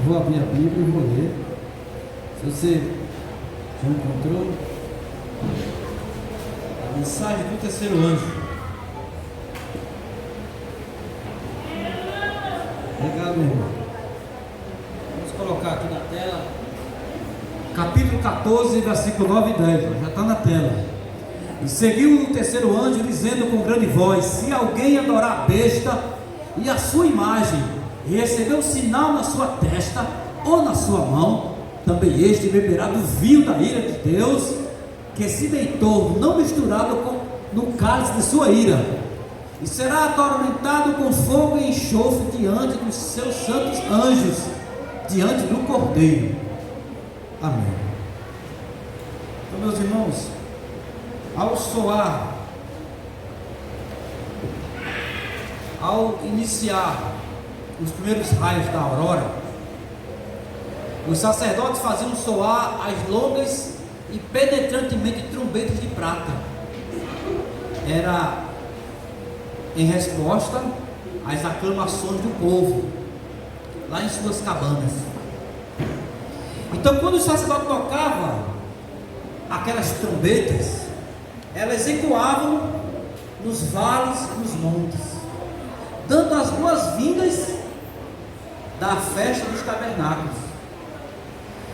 vou abrir a Bíblia e vou ler. Se você já encontrou a mensagem do terceiro anjo. Obrigado, meu irmão. Vamos colocar aqui na tela. Capítulo 14, versículo 9 e 10. Já está na tela. E seguiu o terceiro anjo, dizendo com grande voz: se alguém adorar a besta e a sua imagem, e receber um sinal na sua testa ou na sua mão, também este beberá do vinho da ira de Deus, que se deitou, não misturado no cálice de sua ira, e será atormentado com fogo e enxofre diante dos seus santos anjos, diante do Cordeiro. Amém. Então, meus irmãos, ao soar, ao iniciar os primeiros raios da aurora, os sacerdotes faziam soar as longas e penetrantemente trombetas de prata. Era em resposta às aclamações do povo lá em suas cabanas. Então, quando o sacerdote tocava aquelas trombetas, elas ecoavam nos vales e nos montes, dando as boas-vindas da festa dos tabernáculos.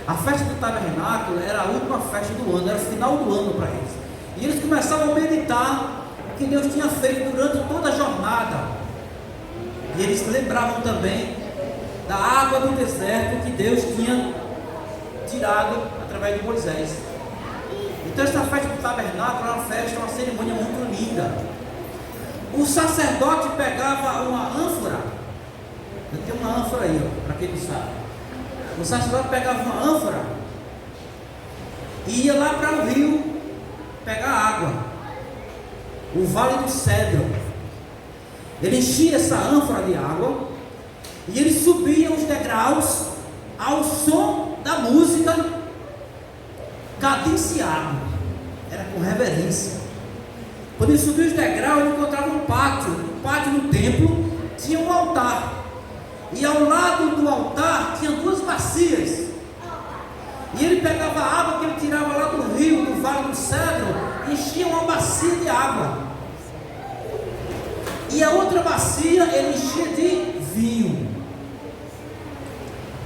A festa do tabernáculo era a última festa do ano, era o final do ano para eles. E eles começavam a meditar o que Deus tinha feito durante toda a jornada. E eles lembravam também da água do deserto que Deus tinha tirado através de Moisés. Então essa festa do tabernáculo era uma festa, uma cerimônia muito linda. O sacerdote pegava uma ânfora. Tem uma ânfora aí, para quem não sabe. O sacerdote pegava uma ânfora e ia lá para o rio pegar água, o Vale do Cedro. Ele enchia essa ânfora de água e ele subia os degraus ao som da música cadenciado, era com reverência. Quando ele subia os degraus, ele encontrava um pátio. No pátio do templo tinha um altar, e ao lado do altar tinha duas bacias, e ele pegava a água que ele tirava lá do rio, do Vale do Cedro, e enchia uma bacia de água, e a outra bacia ele enchia de vinho.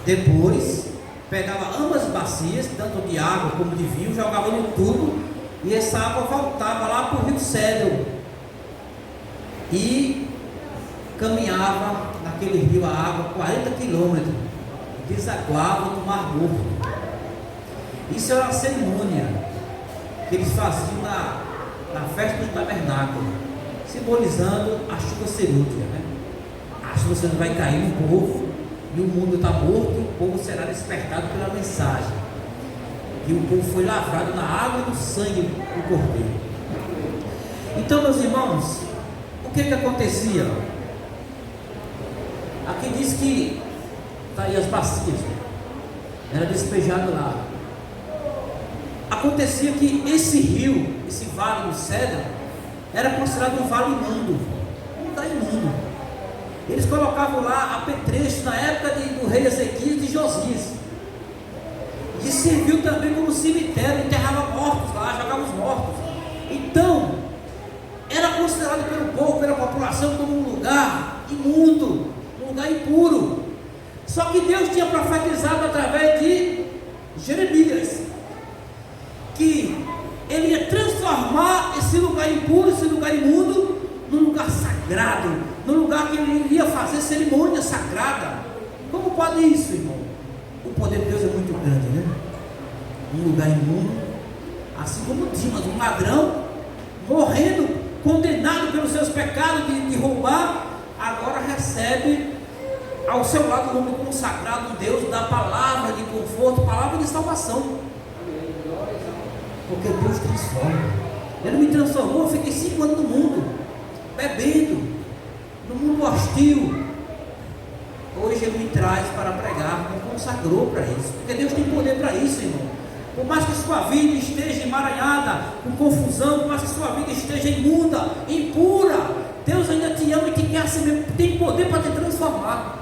Depois pegava ambas as bacias, tanto de água como de vinho, jogava no tubo, e essa água voltava lá para o rio Cedro e caminhava naquele rio a água 40 quilômetros, desaguava no Mar Morto. Isso era uma cerimônia que eles faziam na festa do tabernáculo, simbolizando a chuva serútea, né? A chuva serútea vai cair no povo e o mundo está morto, e o povo será despertado pela mensagem. E o povo foi lavrado na água e no sangue do Cordeiro. Então, meus irmãos, o que acontecia? Aqui diz que está aí as bacias, era despejado lá. Acontecia que esse rio, esse Vale do Cedro, era considerado um vale imundo, um lugar imundo. Eles colocavam lá apetrechos na época do rei Ezequias e de Josias, e serviu também como cemitério, enterrava mortos lá, jogava os mortos. Então era considerado pelo povo, pela população, como um lugar imundo, um lugar impuro. Só que Deus tinha profetizado através de Jeremias que Ele ia transformar esse lugar impuro, esse lugar imundo, num lugar sagrado, num lugar que Ele iria fazer cerimônia sagrada. Como pode isso, irmão? O poder de Deus é muito grande, né? Um lugar imundo, assim como Dimas, um ladrão, morrendo, condenado pelos seus pecados de roubar, agora recebe ao seu lado um homem consagrado, Deus da palavra de conforto, palavra de salvação. Porque Deus transforma. Ele me transformou, eu fiquei 5 anos no mundo, bebendo, no mundo hostil. Hoje Ele me traz para pregar, me consagrou para isso, porque Deus tem poder para isso, irmão. Por mais que sua vida esteja emaranhada, com confusão, por mais que sua vida esteja imunda, impura, Deus ainda te ama e te quer assim mesmo, tem poder para te transformar.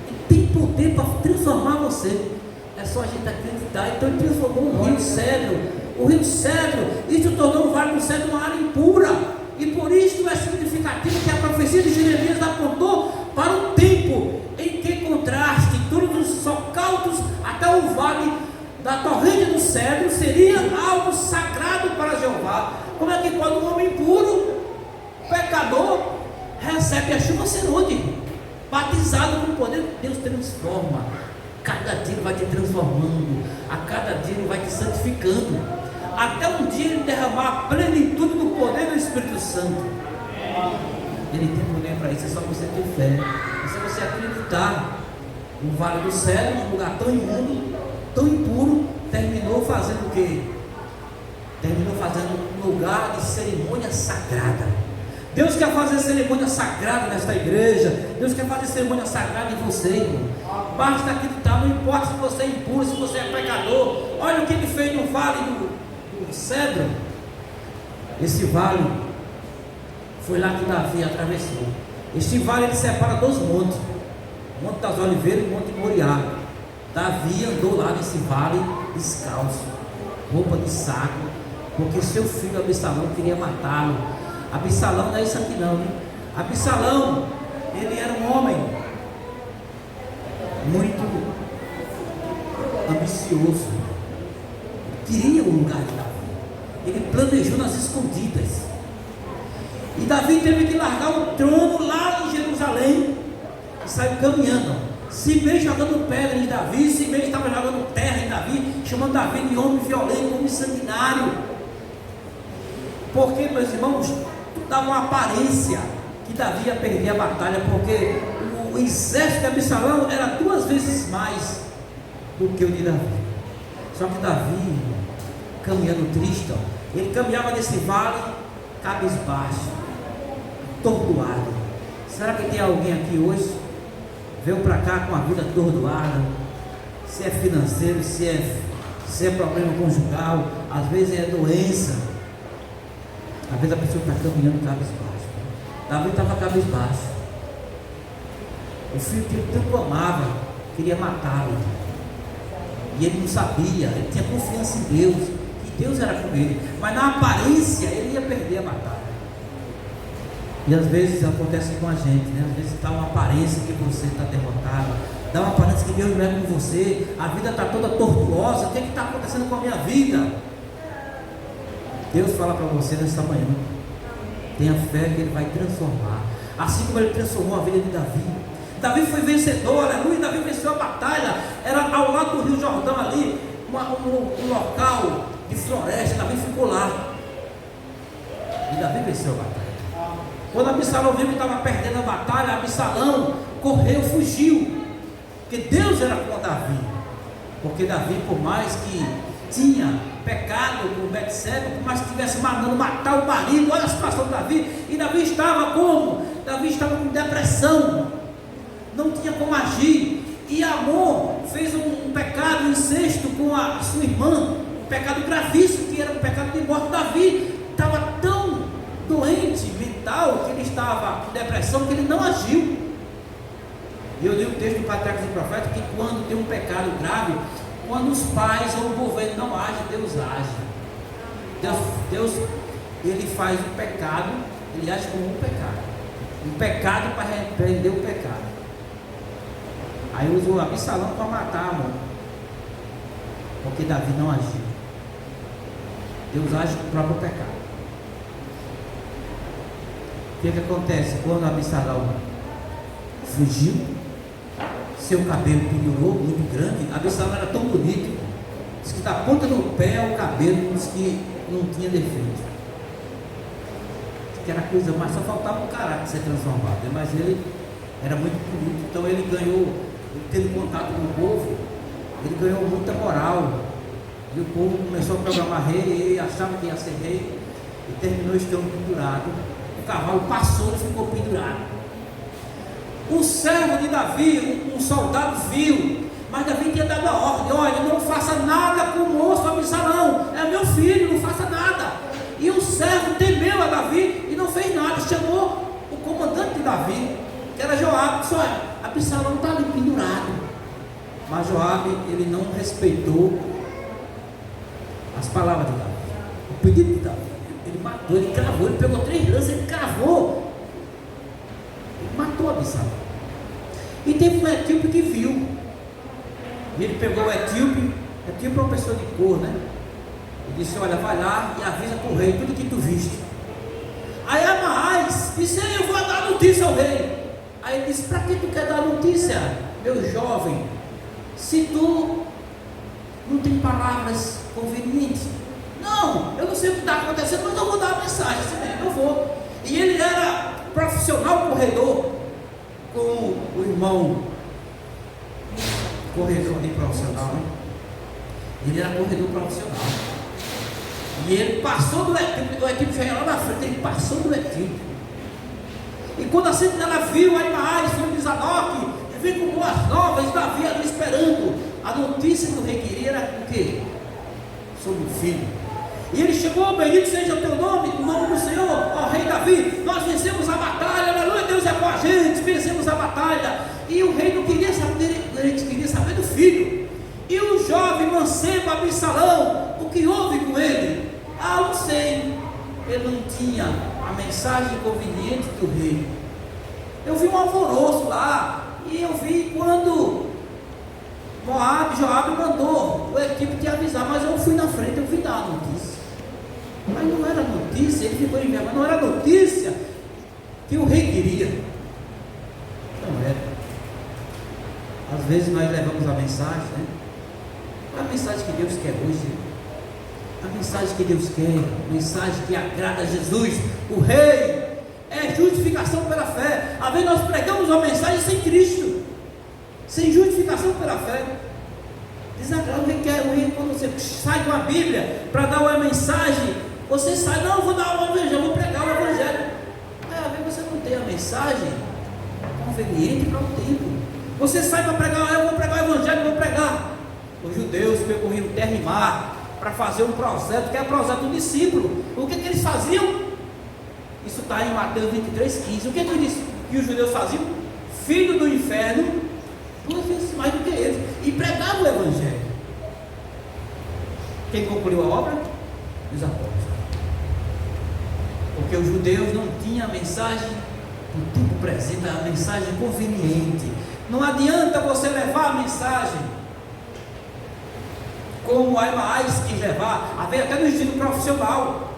Ele tem poder para transformar. transformar você. É só a gente acreditar. Então ele transformou o rio Cedro. O rio Cedro, isso tornou o Vale do Cedro uma área impura. E por isso é significativo que a profecia de Jeremias apontou para um tempo em que contraste todos os socalcos até o vale da torrente do Cedro seria algo sagrado para Jeová. Como é que pode um homem impuro, pecador, recebe a chuva serôde, batizado com o poder? Deus transforma. Cada dia Ele vai te transformando, a cada dia Ele vai te santificando, até um dia Ele derramar a plenitude do poder do Espírito Santo. Ele tem poder para isso, é só você ter fé, é só você acreditar. O Vale do Cedro, um lugar tão imundo, tão impuro, terminou fazendo o quê? Terminou fazendo um lugar de cerimônia sagrada. Deus quer fazer cerimônia sagrada nesta igreja. Deus quer fazer cerimônia sagrada em você, irmão. Basta acreditar, não importa se você é impuro, se você é pecador. Olha o que Ele fez no Vale do Cedro. Esse vale foi lá que Davi atravessou. Este vale ele separa dois montes, o Monte das Oliveiras e o Monte Moriá. Davi andou lá nesse vale descalço, roupa de saco, porque seu filho Absalão queria matá-lo. Absalão não é isso aqui não, né? Absalão, ele era um homem muito ambicioso, queria o lugar de Davi. Ele planejou nas escondidas, e Davi teve que largar o trono lá em Jerusalém e saiu caminhando, se mesmo jogando pedra em Davi, se mesmo estava jogando terra em Davi, chamando Davi de homem violento, homem sanguinário. Porque, meus irmãos, dava uma aparência que Davi ia perder a batalha, porque o exército de Absalão era 2 vezes mais do que o de Davi. Só que Davi, caminhando triste, ele caminhava nesse vale cabisbaixo, atordoado. Será que tem alguém aqui hoje veio para cá com a vida atordoada? Se é financeiro, se é problema conjugal, às vezes é doença. Às vezes a pessoa está caminhando cabisbaixo. Davi estava cabisbaixo. O filho que ele tanto amava queria matá-lo. E ele não sabia, ele tinha confiança em Deus, que Deus era com ele. Mas na aparência ele ia perder a batalha. E às vezes acontece com a gente, né? Às vezes dá uma aparência que você está derrotado, dá uma aparência que Deus não é com você, a vida está toda tortuosa. O que está acontecendo com a minha vida? Deus fala para você nesta manhã: tenha fé que Ele vai transformar, assim como Ele transformou a vida de Davi. Davi foi vencedor, aleluia. Davi venceu a batalha, era ao lado do rio Jordão ali, um local de floresta. Davi ficou lá, e Davi venceu a batalha. Quando Absalão viu que estava perdendo a batalha, Absalão correu, fugiu, porque Deus era com Davi. Porque Davi, por mais que tinha pecado com Betseba, por mais que estivesse mandando matar o marido, olha a situação de Davi. E Davi estava como? Davi estava com depressão, não tinha como agir. E Amon fez um pecado, um incesto com a sua irmã, um pecado gravíssimo, que era um pecado de morte. Davi estava tão doente mental, que ele estava com depressão, que ele não agiu. E eu li o texto do Patriarcas e Profetas, que quando tem um pecado grave, quando os pais ou o governo não agem, Deus age. Deus ele faz o pecado, ele age como um pecado. Um pecado para repreender o pecado. Aí usou Absalão para matar, mano. Porque Davi não agiu. Deus age com o próprio pecado. O que acontece quando Absalão fugiu? Seu cabelo pendurou, muito grande. Absalão era tão bonito, diz que da ponta do pé o cabelo, diz que não tinha defeito, diz que era coisa mais, só faltava o caráter ser transformado, mas ele era muito bonito. Então ele ganhou, tendo contato com o povo, ele ganhou muita moral, e o povo começou a programar rei, e ele achava que ia ser rei, e terminou estando pendurado. O cavalo passou e ficou pendurado. O servo de Davi, um soldado, viu, mas Davi tinha dado a ordem: olha, não faça nada com o moço Absalão, é meu filho, não faça nada. E o servo temeu a Davi e não fez nada. Chamou o comandante de Davi, que era Joabe, disse: olha, Absalão está ali pendurado, Mas Joabe, ele não respeitou as palavras de Davi, o pedido de Davi. Ele matou, ele cravou, ele pegou 3 lanças, ele cravou, ele matou Absalão. E teve um etíope que viu, e ele pegou o etíope é uma pessoa de cor, né? Ele disse: olha, vai lá e avisa para o rei tudo que tu viste. Aí Amaás disse: eu vou dar notícia ao rei. Aí ele disse: para que tu quer dar notícia, meu jovem, se tu não tem palavras convenientes? Não, eu não sei o que está acontecendo, mas eu vou dar a mensagem, assim mesmo, eu vou. E ele era profissional corredor, com o irmão corredor de profissional, né? Ele era corredor profissional. E ele passou do etíope, o etíope já ia lá na frente, ele passou do etíope. E quando a sentinela viu Aimaas, filho de Zadok, veio com boas novas, Davi ali esperando. A notícia que o rei queria era o quê? Sobre o filho. E ele chegou: bendito seja o teu nome, o nome do Senhor, ó rei Davi, nós vencemos a batalha, aleluia, Deus é com a gente, vencemos a batalha. E o rei não queria saber, ele queria saber do filho. E o jovem mancebo Absalão, o que houve com ele? Ah, não sei, ele não tinha a mensagem conveniente do rei. Eu vi um alvoroço lá, e eu vi quando Joabe mandou o equipe te avisar, mas eu fui na frente, eu fui dar a notícia. Mas não era notícia, ele ficou em vergonha, não era notícia que o rei queria. Não era. Às vezes nós levamos a mensagem, né? A mensagem que Deus quer hoje, a mensagem que Deus quer, a mensagem que agrada a Jesus, o rei, é justificação pela fé. Às vezes nós pregamos uma mensagem sem Cristo, sem justificação pela fé. Desagrada o rei, quando você sai com a Bíblia para dar uma mensagem, você sai: não, eu vou dar o evangelho, eu vou pregar o evangelho. Aí às vezes você não tem a mensagem conveniente para o tempo. Você sai para pregar: eu vou pregar o evangelho, eu vou pregar. Os judeus percorriam terra e mar para fazer um projeto, que é o projeto do discípulo. O que eles faziam? Isso está em Mateus 23:15. O que os judeus faziam? Filho do inferno, 2 vezes mais do que eles, e pregavam o evangelho. Quem concluiu a obra? Os apóstolos. Porque os judeus não tinham a mensagem no tempo presente, a mensagem conveniente. Não adianta você levar a mensagem como Aimaas quis levar, até no estilo profissional,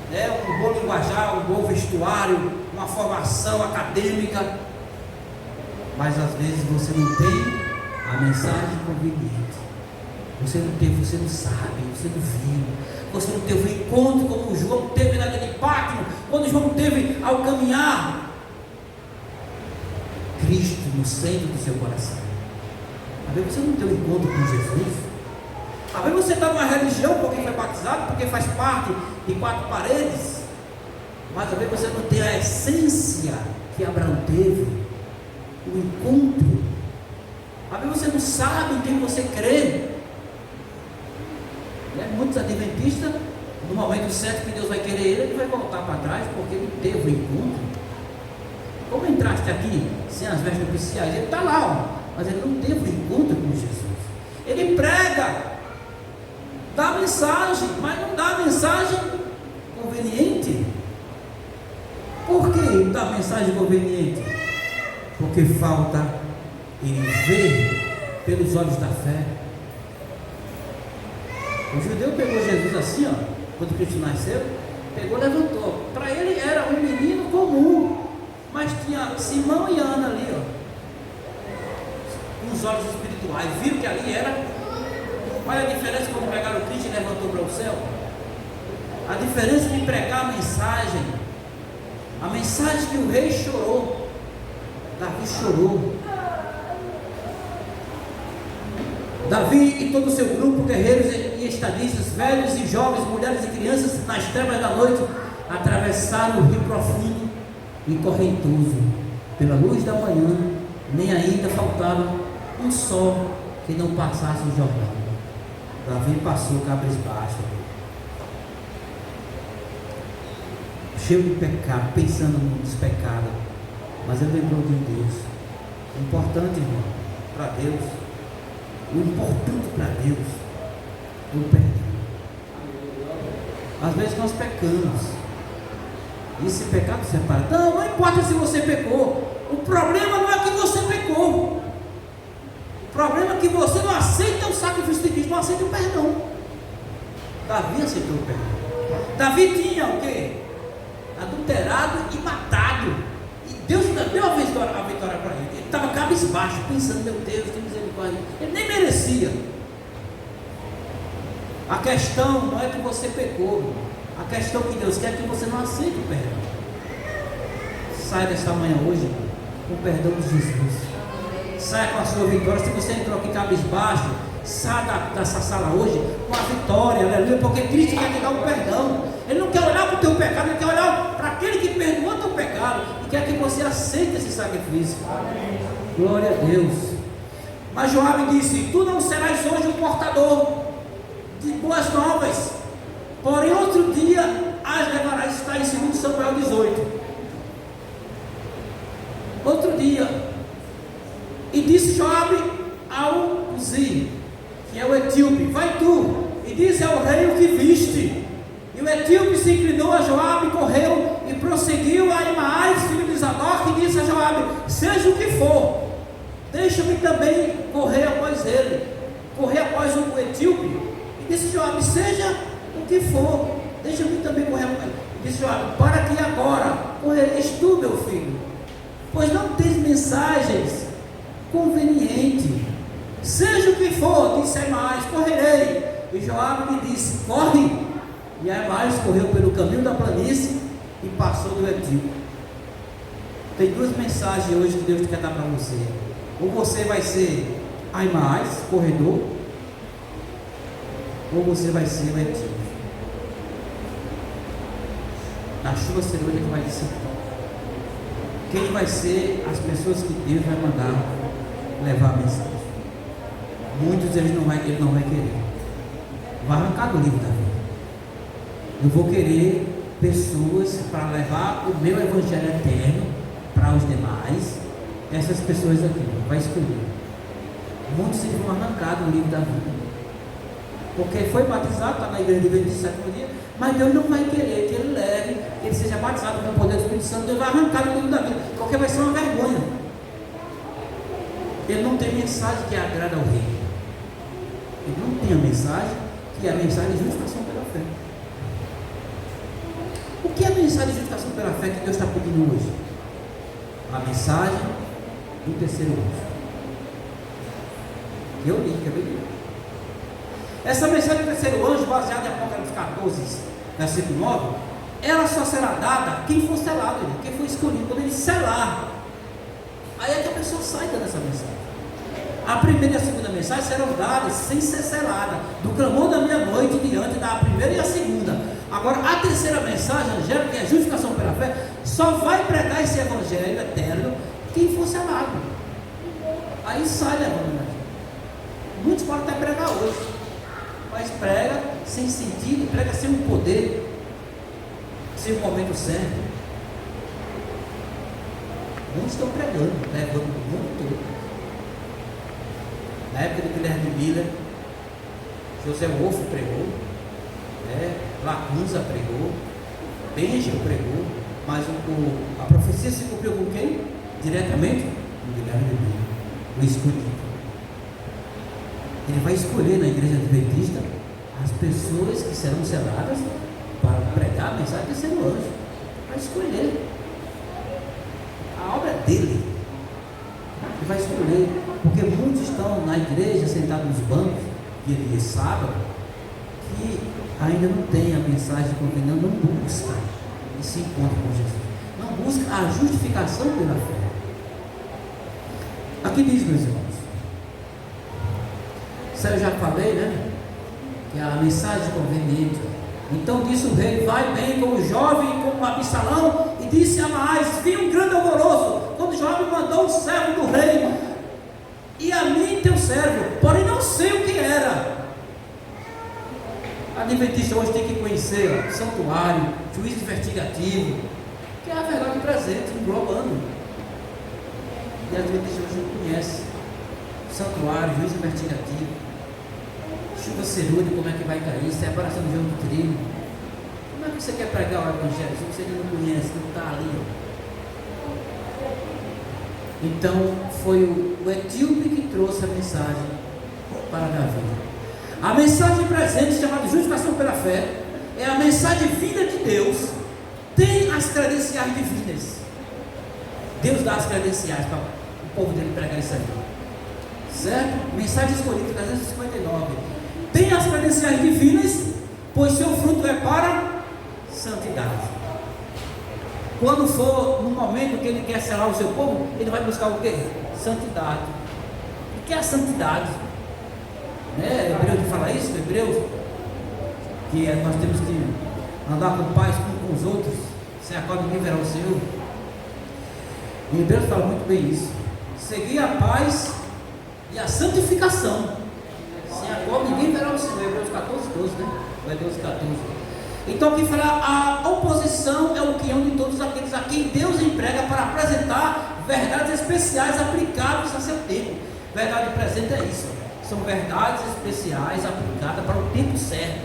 né? Um bom linguajar, um bom vestuário, uma formação acadêmica, mas às vezes você não tem a mensagem conveniente. Você não teve, você não sabe, você não viu, você não teve um encontro como o João teve naquele pátio, quando João teve ao caminhar Cristo no centro do seu coração. Às vezes você não tem um encontro com Jesus. Às vezes você está numa religião porque foi batizado, porque faz parte de 4 paredes, mas às vezes você não tem a essência que Abraão teve, o encontro. Às vezes você não sabe em quem você crê. Muitos adventistas, no momento certo que Deus vai querer ele vai voltar para trás porque não teve o encontro. Como entraste aqui sem as vestes oficiais? Ele está lá, ó, mas ele não teve o encontro com Jesus. Ele prega, dá mensagem, mas não dá mensagem conveniente. Por que dá mensagem conveniente? Porque falta ele ver pelos olhos da fé. O judeu pegou Jesus assim, ó, quando Cristo nasceu, pegou, levantou. Para ele era um menino comum, mas tinha Simão e Ana ali, ó, com os olhos espirituais, viram que ali era. Olha a diferença quando pegaram Cristo e levantou para o céu. A diferença de pregar a mensagem que o rei chorou. Davi chorou. Davi e todo o seu grupo, guerreiros e estadistas, velhos e jovens, mulheres e crianças, nas trevas da noite, atravessaram o rio profundo e correntoso, pela luz da manhã, nem ainda faltava um sol que não passasse o Jordão. Davi passou cabisbaixo, cheio de pecado, pensando nos pecados, mas ele lembrou de Deus. Importante, irmão, para Deus, o importante para Deus é o perdão. Às vezes nós pecamos, e esse pecado separa. Não importa se você pecou, o problema não é que você pecou, o problema é que você não aceita o sacrifício de Cristo, não aceita o perdão. Davi aceitou o perdão. Davi tinha o quê? Adulterado e matado, e Deus ainda deu a vitória para ele. Ele estava cabisbaixo, pensando: meu Deus, tem misericórdia. Ele nem merecia. A questão não é que você pecou, a questão que Deus quer é que você não aceite o perdão. Sai desta manhã hoje com o perdão de Jesus. Saia com a sua vitória. Se você entrou aqui cabisbaixo, saia dessa sala hoje com a vitória, aleluia, porque Cristo quer te dar um perdão. Ele não quer olhar para o teu pecado, ele quer olhar para aquele que perdoa o teu pecado e quer que você aceite esse sacrifício. Amém. Glória a Deus. Mas Joabe disse: tu não serás hoje um portador de boas novas, porém outro dia as levarás. Está em 2 Samuel 18. Outro dia. E disse Joabe ao Uzi, que é o etíope: vai tu e diz ao rei o que viste. E o etíope se inclinou a Joabe, correu e prosseguiu a Ahimaás, filho de Zadok, e disse a Joabe: seja o que for, deixa-me também correr após ele. Correr após o etíope. E disse Joabe: seja o que for, deixa-me também correr após ele. E disse Joabe: para que agora correreis tu, meu filho, pois não tens mensagens conveniente. Seja o que for, disse Ahimaás, correrei. E Joabe lhe disse: corre. E Ahimaás correu pelo caminho da planície e passou do etíope. Tem duas mensagens hoje que Deus quer dar para você. Ou você vai ser Ahimaás, corredor, ou você vai ser o etíope. Na chuva serôdia que vai descer. Quem vai ser as pessoas que Deus vai mandar levar a mensagem? Muitos ele não vai querer. Vai arrancar do livro da vida. Eu vou querer pessoas para levar o meu evangelho eterno para os demais. Essas pessoas aqui, vai escolher. Muitos eles vão arrancar do livro da vida, porque foi batizado, está na igreja de 27 dia, mas Deus não vai querer que ele leve, que ele seja batizado com o poder do Espírito Santo. Deus vai arrancar do livro da vida, porque vai ser uma vergonha. Ele não tem mensagem que agrada ao rei. Ele não tem a mensagem que é a mensagem de justificação pela fé. O que é a mensagem de justificação pela fé que Deus está pedindo hoje? A mensagem do terceiro anjo. Eu li, quer ver? Essa mensagem do terceiro anjo, baseada em Apocalipse 14, versículo 9, ela só será dada a quem for selado, quem for escolhido, quando ele selar. Aí é que a pessoa sai dessa mensagem. A primeira e a segunda mensagem serão dadas sem ser selada, do clamor da meia-noite diante da primeira e a segunda. Agora, a terceira mensagem, angélica, que é a justificação pela fé, só vai pregar esse evangelho eterno quem for selado. Aí sai levando. Muitos podem até pregar hoje, mas prega sem sentido, prega sem um poder, sem o momento certo. Muitos estão pregando, levando o mundo todo. Na época de Guilherme Miller, José Wolff pregou, Lacunza pregou, Benjamin pregou, mas a profecia se cumpriu com quem? Diretamente com Guilherme Miller, o escolhido. Ele vai escolher na igreja adventista as pessoas que serão seladas para pregar a mensagem do terceiro anjo. Vai escolher. A obra é dele. Ele vai escolher. Porque muitos estão na igreja, sentados nos bancos, dia de sábado, que ainda não tem a mensagem convencional, não busca esse encontro com Jesus. Não busca a justificação pela fé. Aqui diz, meus irmãos. Isso eu já falei, né? Que é a mensagem conveniente. Então disse o rei: vai bem com o jovem e com o Absalão. E disse a Ahimaás: vi um grande alvoroço, quando o jovem mandou o servo do rei, e a mim teu servo, porém não sei o que era. A Adventista hoje tem que conhecer o santuário, juízo investigativo, que é a verdade presente, englobando. E a Adventista hoje não conhece. santuário, juízo investigativo, chuva cerúlea, como é que vai cair, separação do jogo do trigo. Como é que você quer pregar o evangelho se você não conhece, não está ali? Então foi o etíope que trouxe a mensagem para Davi. A mensagem presente, chamada justificação pela fé, é a mensagem vinda de Deus, tem as credenciais divinas. Deus dá as credenciais para o povo dele pregar isso aí, certo? Mensagem escolhida 359 tem as credenciais divinas, pois seu fruto é para santidade. Quando for no momento que ele quer selar o seu povo, ele vai buscar o quê? Santidade. O que é a santidade? Né? Hebreus fala isso, Hebreus, que nós temos que andar com paz com os outros, sem a qual ninguém verá o Senhor. E Hebreus fala muito bem isso. Seguir a paz e a santificação, sem a qual ninguém verá o Senhor. Hebreus 14, 12, né? Vai 12, 14. Então aqui fala, a oposição é o guião de todos aqueles a quem Deus emprega para apresentar verdades especiais aplicáveis a seu tempo. Verdade presente é isso, são verdades especiais aplicadas para o tempo certo,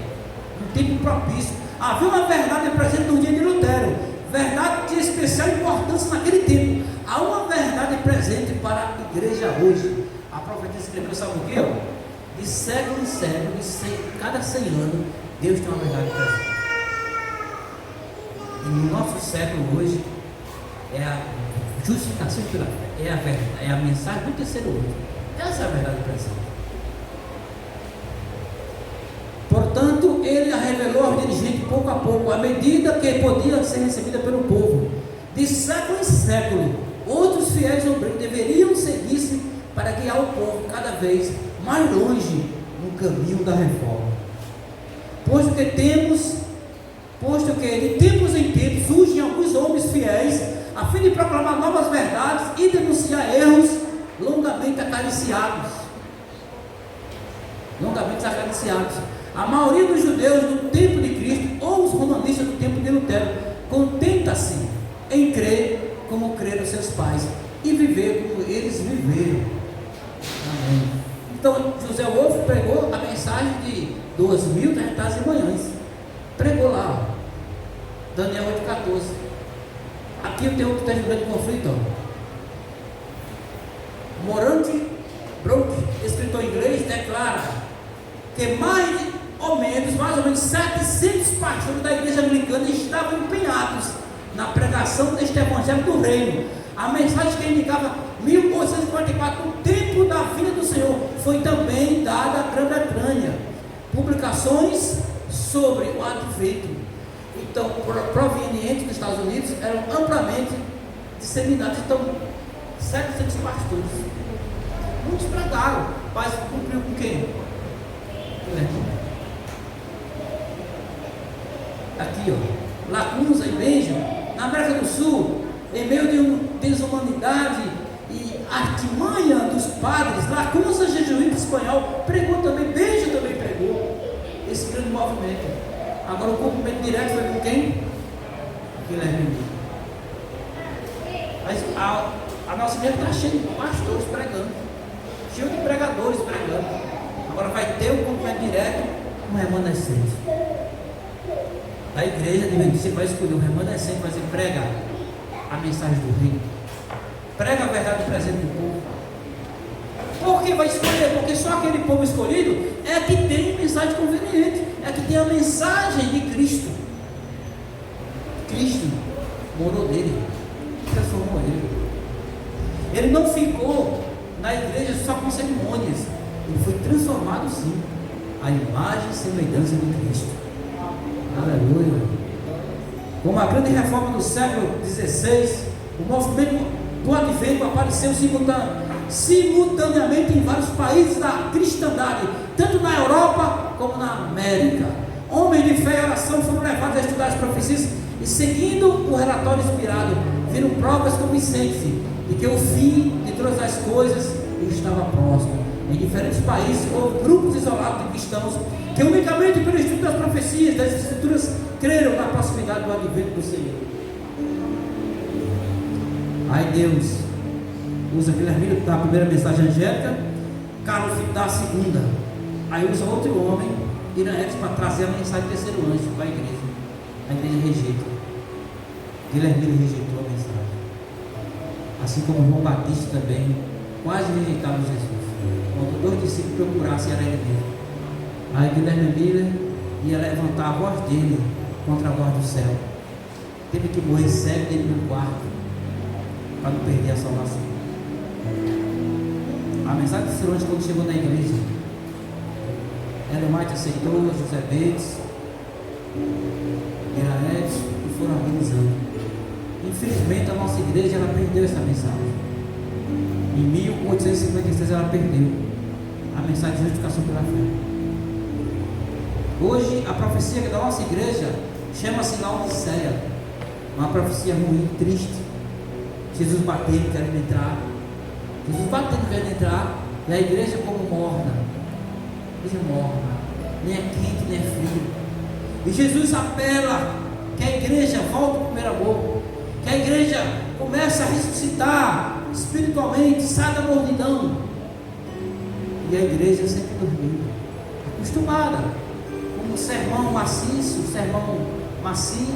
no tempo propício. Havia uma verdade presente no dia de Lutero, verdade de especial importância naquele tempo. Há uma verdade presente para a igreja hoje. A profetisa escreveu, sabe o que? De século em século, cada 100 anos, Deus tem uma verdade presente. E no nosso século hoje, é a justificação pela fé, é a verdade, é a mensagem do terceiro olho. Essa é a verdade presente. Portanto, ele a revelou aos dirigentes pouco a pouco, à medida que podia ser recebida pelo povo. De século em século, outros fiéis obreiros deveriam seguir-se para guiar o povo cada vez mais longe no caminho da reforma. Posto que de tempos em tempos surgem alguns homens fiéis a fim de proclamar novas verdades e denunciar erros longamente acariciados. A maioria dos judeus no tempo de Cristo ou os romanistas no tempo de Lutero contenta-se em crer como creram seus pais e viver como eles viveram. Amém. Então José Wolff pregou a mensagem de 2.300 manhãs, pregou lá, Daniel 8,14. Aqui tem outro texto de conflito, Morante Brook, escritor inglês, declara que mais ou menos 700 pastores da igreja anglicana estavam empenhados na pregação deste evangelho do reino. A mensagem que indicava 1844, o tempo da vinda do Senhor, foi também dada à Grã-Bretanha. Publicações sobre o advento, então, provenientes dos Estados Unidos, eram amplamente disseminados. Então, 700 pastores, muitos pregaram, mas cumpriu com quem? Aqui, Lacunza e Benjamin, na América do Sul, em meio de uma desumanidade e artimanha dos padres, Lacunza, jesuíta espanhol, pregou também, Benjamin também pregou esse grande movimento. Agora o cumprimento direto foi com quem? Guilherme. Mas a nossa igreja está cheia de pastores pregando, cheio de pregadores pregando. Agora vai ter o cumprimento direto com o remanescente. A igreja adventista vai escolher o remanescente, vai dizer, prega a mensagem do reino, prega a verdade presente do povo. Por que vai escolher? Porque só aquele povo escolhido é que tem mensagem conveniente, é que tem a mensagem de Cristo. Cristo morou nele, transformou ele. Ele não ficou na igreja só com cerimônias, ele foi transformado sim, à imagem e semelhança de Cristo. Aleluia. Com a grande reforma do século XVI, o movimento do advento apareceu simultaneamente em vários países da cristandade, tanto na Europa como na América. Homens de fé e oração foram levados a estudar as profecias e, seguindo o relatório inspirado, viram provas convincentes de que o fim de todas as coisas estava próximo. Em diferentes países houve grupos isolados de cristãos que unicamente pelo estudo das profecias, das escrituras, creram na proximidade do advento do Senhor. Aí Deus usa Guilherme na primeira mensagem angélica Carlos da segunda. Aí usa outro homem, Iraetes, para trazer a mensagem do terceiro anjo para a igreja. A igreja rejeita. Guilherme rejeitou a mensagem. Assim como João Batista também quase rejeitava Jesus. Quando dois discípulos procurassem, era ele mesmo. Aí Guilherme Miller ia levantar a voz dele contra a voz do céu. Teve que morrer cego dele no quarto para não perder a salvação. A mensagem do Senhor, quando chegou na igreja, Ellen White aceitou, José Bates, Iraetes, e foram organizando. Infelizmente a nossa igreja ela perdeu essa mensagem. Em 1856 ela perdeu a mensagem de justificação pela fé. Hoje a profecia da nossa igreja chama-se Laodiceia, uma profecia ruim, triste. Jesus batendo, querendo entrar. Jesus batendo, querendo entrar. E a igreja como morna. A igreja morna. Nem é quente, nem é frio. E Jesus apela que a igreja volte ao primeiro amor. Que a igreja comece a ressuscitar espiritualmente, sai da mornidão. E a igreja sempre dormindo. Acostumada. Com um sermão maciço, um sermão macio.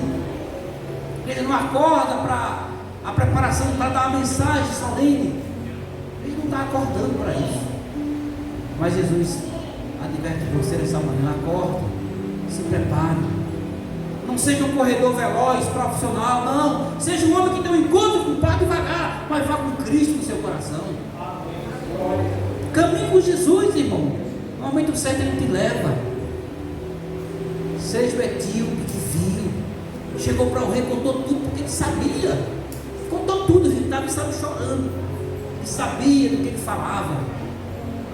A igreja não acorda para a preparação para dar uma mensagem solene. Ele não está acordando para isso. Mas Jesus adverte você nessa manhã: acorde, se prepare. Não seja um corredor veloz, profissional, não. Seja um homem que tem um encontro com o Pai devagar, mas vá com Cristo no seu coração. Caminhe com Jesus, irmão. No momento certo ele te leva. Seja o etíope que viu, chegou para o rei, contou tudo, porque ele sabia. Contou tudo, ele estava chorando. Ele sabia do que ele falava.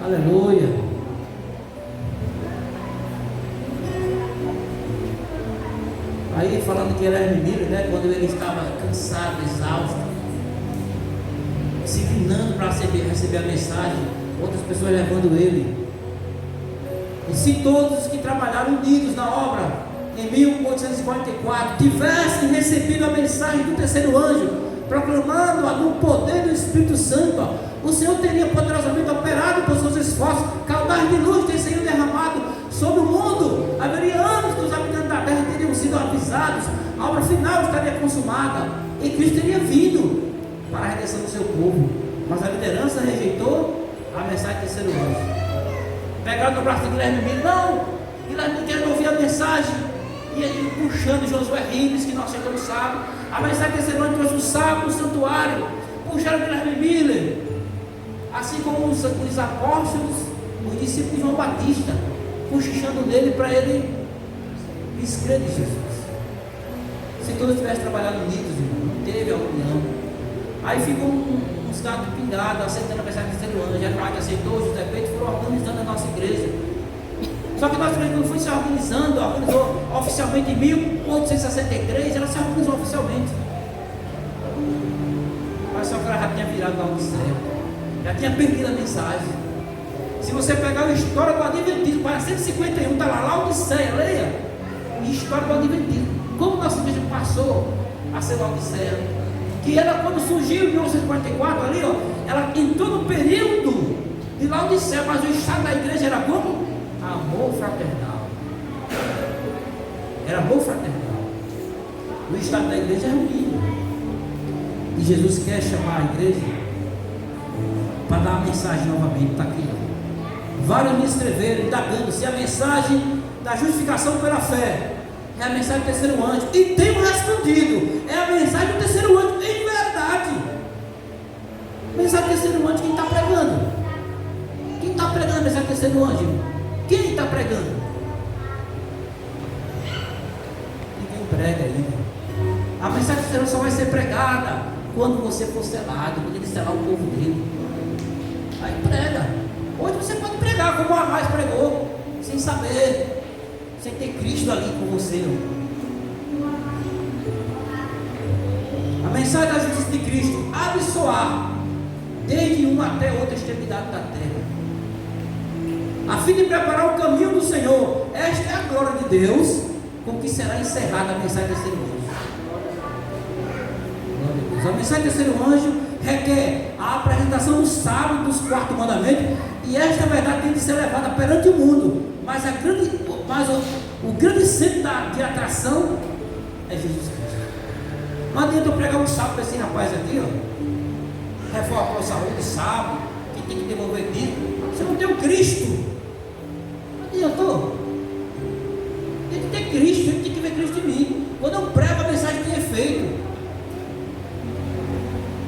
Aleluia. Aí falando que ele era menino, né? Quando ele estava cansado, exausto, se inclinando para receber a mensagem, outras pessoas levando ele. E se todos os que trabalharam unidos na obra em 1844 tivessem recebido a mensagem do terceiro anjo, proclamando-a no poder do Espírito Santo, o Senhor teria poderosamente operado por seus esforços, caudais de luz teriam derramado sobre o mundo. Haveria anos que os habitantes da terra teriam sido avisados, a obra final estaria consumada e Cristo teria vindo para a redenção do seu povo. Mas a liderança rejeitou a mensagem do terceiro anjo. Pegaram no braço de Guilherme Miller: não, Guilherme não quer ouvir a mensagem. E ele puxando Josué Rimes, que nós chegamos sábado, a mensagem do terceiro anjo trouxe um sábado no santuário. Puxaram Guilherme Miller, assim como os apóstolos, os discípulos de João Batista, puxando nele para ele escrever de Jesus. Se todos tivessem trabalhado unidos, irmão, não teve a união. Aí ficou um estado pingado, aceitando a mensagem do terceiro anjo. A Maria aceitou, José Pedro foram organizando a nossa igreja. Só que nossa igreja não foi se organizando, organizou oficialmente em 1863, ela se organizou oficialmente. Mas só que ela já tinha virado lá do céu, já tinha perdido a mensagem. Se você pegar a história do Adventismo, para 151, está lá, Laodiceia, leia. História do Adventismo. Como nossa igreja passou a ser Laodiceia. Que ela, quando surgiu em 1944, ali, ó, ela entrou no período de Laodiceia, mas o estado da igreja era como? Amor fraternal. Era amor fraternal. O estado da igreja é ruim. E Jesus quer chamar a igreja para dar a mensagem novamente. Está aqui. Vários me escreveram, indagando se a mensagem da justificação pela fé é a mensagem do terceiro anjo. E tenho respondido: é a mensagem do terceiro anjo, em verdade. Mensagem do terceiro anjo, quem está pregando? Quem está pregando a mensagem do terceiro anjo? Quem está pregando? Ninguém prega ainda. A mensagem do terceiro só vai ser pregada quando você for selado, quando ele selar o povo dele. Aí prega. Hoje você pode pregar como o Arraiz pregou, sem saber, sem ter Cristo ali com você. A mensagem da justiça de Cristo há de soar desde uma até outra extremidade da terra, a fim de preparar o caminho do Senhor. Esta é a glória de Deus, com que será encerrada a mensagem do terceiro anjo. A mensagem do terceiro anjo requer a apresentação do sábado dos 4 mandamentos, e esta verdade tem de ser levada perante o mundo. Mas o grande centro de atração é Jesus Cristo. Não adianta eu pregar um sábado para esse rapaz aqui, ó, reforma a saúde, sábado, que tem que devolver dízimo. Você não tem o Cristo. Não adiantou. Tem que ter Cristo, tem que ver Cristo em mim. Quando eu prego, a mensagem tem efeito.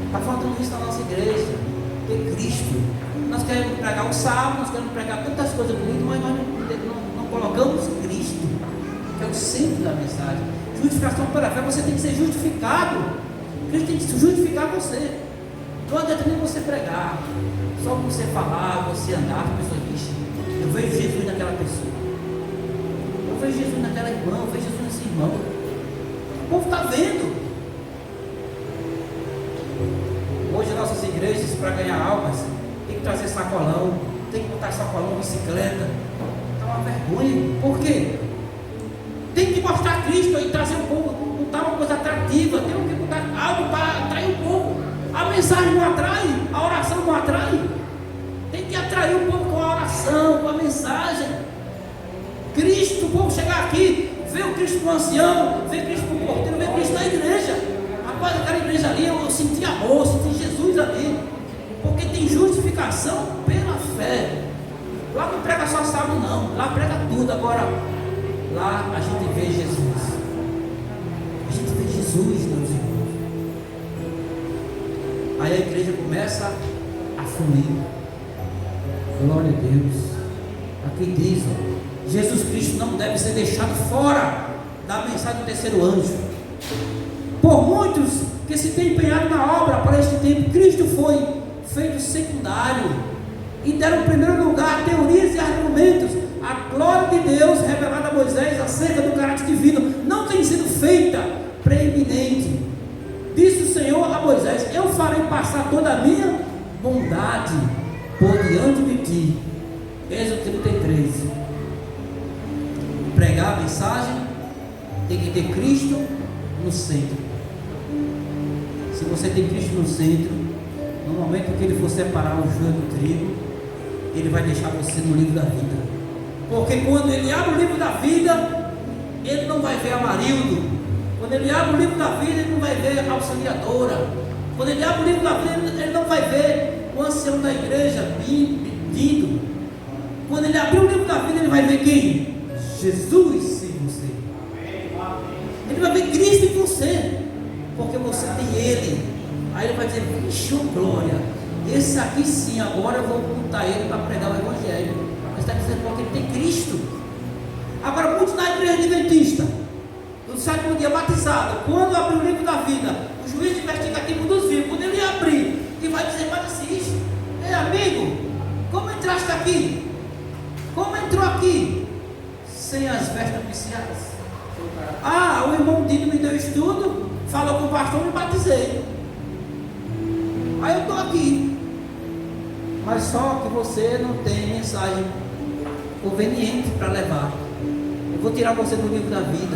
Está faltando isso na nossa igreja, ter Cristo. Nós queremos pregar o sábado, nós queremos pregar tantas coisas bonitas, mas nós não colocamos Cristo, que é o centro da mensagem. Justificação pela fé, você tem que ser justificado. Cristo tem que justificar você. Não adianta nem você pregar, só você falar, você andar, as pessoas dizem: eu vejo Jesus naquela pessoa, eu vejo Jesus naquela irmã, eu vejo Jesus nesse irmão. O povo está vendo. Hoje nossas igrejas, para ganhar almas, tem que trazer sacolão, tem que botar sacolão, bicicleta. Está uma vergonha. Por quê? Tem que mostrar Cristo e trazer o povo, botar uma coisa atrativa, tem que botar algo para atrair o povo. A mensagem não atrai, a oração não atrai. Tem que atrair o povo com a oração, com a mensagem. Cristo, o povo chegar aqui, ver o Cristo no ancião, ver Cristo no porteiro, ver Cristo na igreja. Rapaz, aquela igreja ali, eu senti amor, eu senti Jesus ali. Porque tem justificação pela fé. Lá não prega só sábado não, lá prega tudo. Agora, lá a gente vê Jesus. A gente vê Jesus, meus irmãos. Aí a igreja começa a fluir. Glória a Deus. Aqui diz, ó, Jesus Cristo não deve ser deixado fora da mensagem do terceiro anjo. Por muitos que se têm empenhado na obra para este tempo, Cristo foi feito secundário e deram primeiro lugar a teorias e argumentos. A glória de Deus revelada a Moisés acerca do caráter divino não tem sido feita preeminente. Disse o Senhor a Moisés: eu farei passar toda a minha bondade por diante de ti. Êxodo 33. Pregar a mensagem tem que ter Cristo no centro. Se você tem Cristo no centro, no momento que ele for separar o joio do trigo, ele vai deixar você no livro da vida. Porque quando ele abre o livro da vida, ele não vai ver Amarildo. Quando ele abre o livro da vida, ele não vai ver a auxiliadora. Quando ele abre o livro da vida, ele não vai ver o ancião da igreja pedindo. Quando ele abrir o livro da vida, ele vai ver quem? Jesus em você. Ele vai ver Cristo em você, porque você tem Ele. Aí ele vai dizer: vixe, glória, esse aqui sim, agora eu vou botar ele para pregar o Evangelho. Mas está dizendo porque ele tem Cristo. Agora, muitos na igreja adventista, no sétimo dia batizado, quando abrir o livro da vida, o juiz investigativo dos vivos, quando ele abrir, ele vai dizer: mas assiste, ei amigo, como entraste aqui? Como entrou aqui? Sem as vestes oficiais. Ah, o irmão Dino me deu estudo, falou com o pastor e me batizei. Aí eu estou aqui. Mas só que você não tem mensagem conveniente para levar. Eu vou tirar você do livro da vida.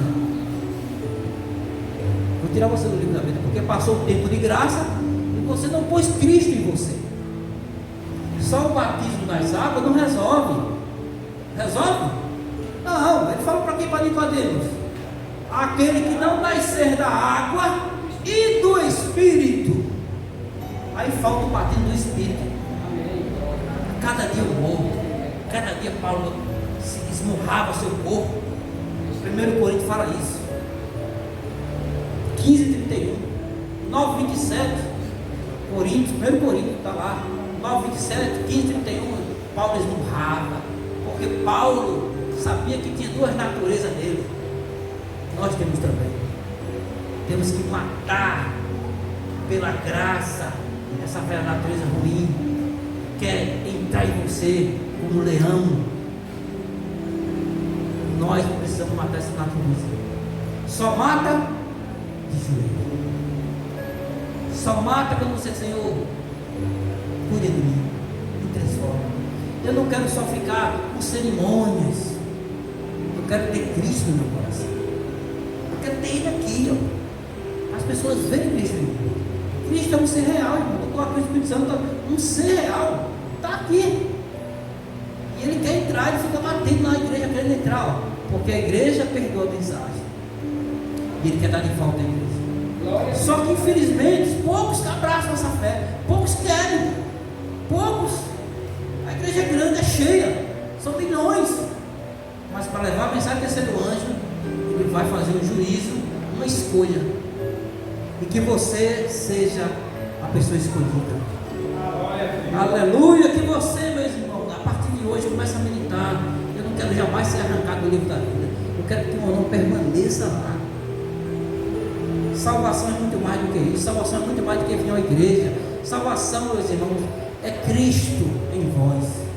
Vou tirar você do livro da vida, porque passou o tempo de graça e você não pôs Cristo em você. Só o batismo nas águas não resolve. Resolve? Não, ele falou para quem? Para Nicodemos: aquele que não nascer da água e do Espírito. Aí falta o batismo do Espírito. Cada dia eu morro. Cada dia Paulo se esmurrava seu corpo. 1 Coríntios fala isso. 15:31, 9:27. Coríntios, 1 Coríntios está lá. 9:27, 15:31. Paulo esmurrava. Porque Paulo sabia que tinha duas naturezas nele. Nós temos também. Temos que matar pela graça essa velha natureza ruim, quer entrar em você como um leão. Nós precisamos matar essa natureza. Só mata de joelho. Só mata quando você: Senhor, cuide de mim, me transforma. Eu não quero só ficar com cerimônias. Eu quero ter Cristo no meu coração. Eu quero ter Ele aqui, ó. As pessoas veem Cristo em mim. Cristo é um ser real, irmão. O Espírito Santo é um ser real. Está aqui. E ele quer entrar, ele fica batendo na igreja, querendo entrar, ó, porque a igreja perdeu a mensagem. E ele quer dar de volta à igreja. Só que infelizmente poucos abraçam essa fé, poucos querem, poucos. A igreja é grande, é cheia, são milhões. Mas para levar a mensagem do terceiro anjo, ele vai fazer um juízo, uma escolha. E que você seja a pessoa escolhida. Aleluia, que você, meus irmãos, a partir de hoje comece a meditar. Eu não quero jamais ser arrancado do livro da vida. Eu quero que o meu nome permaneça lá. Salvação é muito mais do que isso. Salvação é muito mais do que vir à igreja. Salvação, meus irmãos, é Cristo em vós.